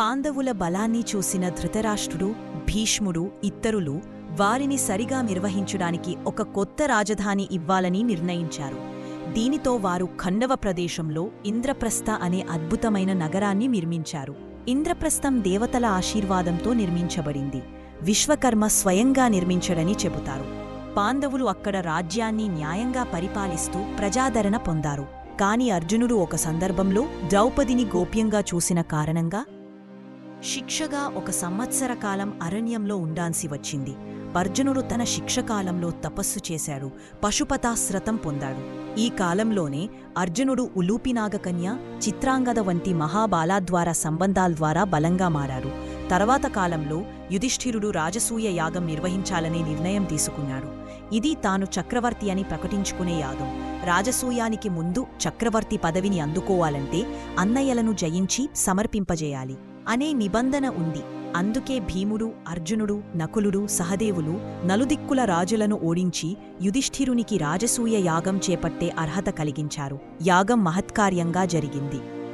పాండవుల బలాన్ని చూసిన ధృతరాష్ట్రుడు, భీష్ముడు ఇతరులు వారిని సరిగా నిర్వహించడానికి ఒక కొత్త రాజధాని ఇవ్వాలని నిర్ణయించారు. దీనితో వారు ఖండవ ప్రదేశంలో ఇంద్రప్రస్థ అనే అద్భుతమైన నగరాన్ని నిర్మించారు. ఇంద్రప్రస్థం దేవతల ఆశీర్వాదంతో నిర్మించబడింది. విశ్వకర్మ స్వయంగా నిర్మించడని చెబుతారు. పాండవులు అక్కడ రాజ్యాన్ని న్యాయంగా పరిపాలిస్తూ ప్రజాదరణ పొందారు. కాని అర్జునుడు ఒక సందర్భంలో ద్రౌపదిని గోప్యంగా చూసిన కారణంగా శిక్షగా 1 సంవత్సర కాలం అరణ్యంలో ఉండాల్సి వచ్చింది. అర్జునుడు తన శిక్షకాలంలో తపస్సు చేశాడు, పశుపతాశ్రతం పొందాడు. ఈ కాలంలోనే అర్జునుడు ఉలూపినాగకన్య, చిత్రాంగద వంటి మహాబాలాద్వార సంబంధాల ద్వారా బలంగా మారాడు. తర్వాత కాలంలో యుధిష్ఠిరుడు రాజసూయ యాగం నిర్వహించాలనే నిర్ణయం తీసుకున్నాడు. ఇది తాను చక్రవర్తి అని ప్రకటించుకునే యాగం. రాజసూయానికి ముందు చక్రవర్తి పదవిని అందుకోవాలంటే అన్నయ్యలను జయించి సమర్పింపజేయాలి అనే నిబంధన ఉంది. అందుకే భీముడు, అర్జునుడు, నకులుడు, సహదేవులు నలుదిక్కుల రాజులను ఓడించి యుధిష్ఠిరునికి రాజసూయ యాగం చేపట్టే అర్హత కలిగించారు. యాగం మహత్కార్యంగా జరిగింది.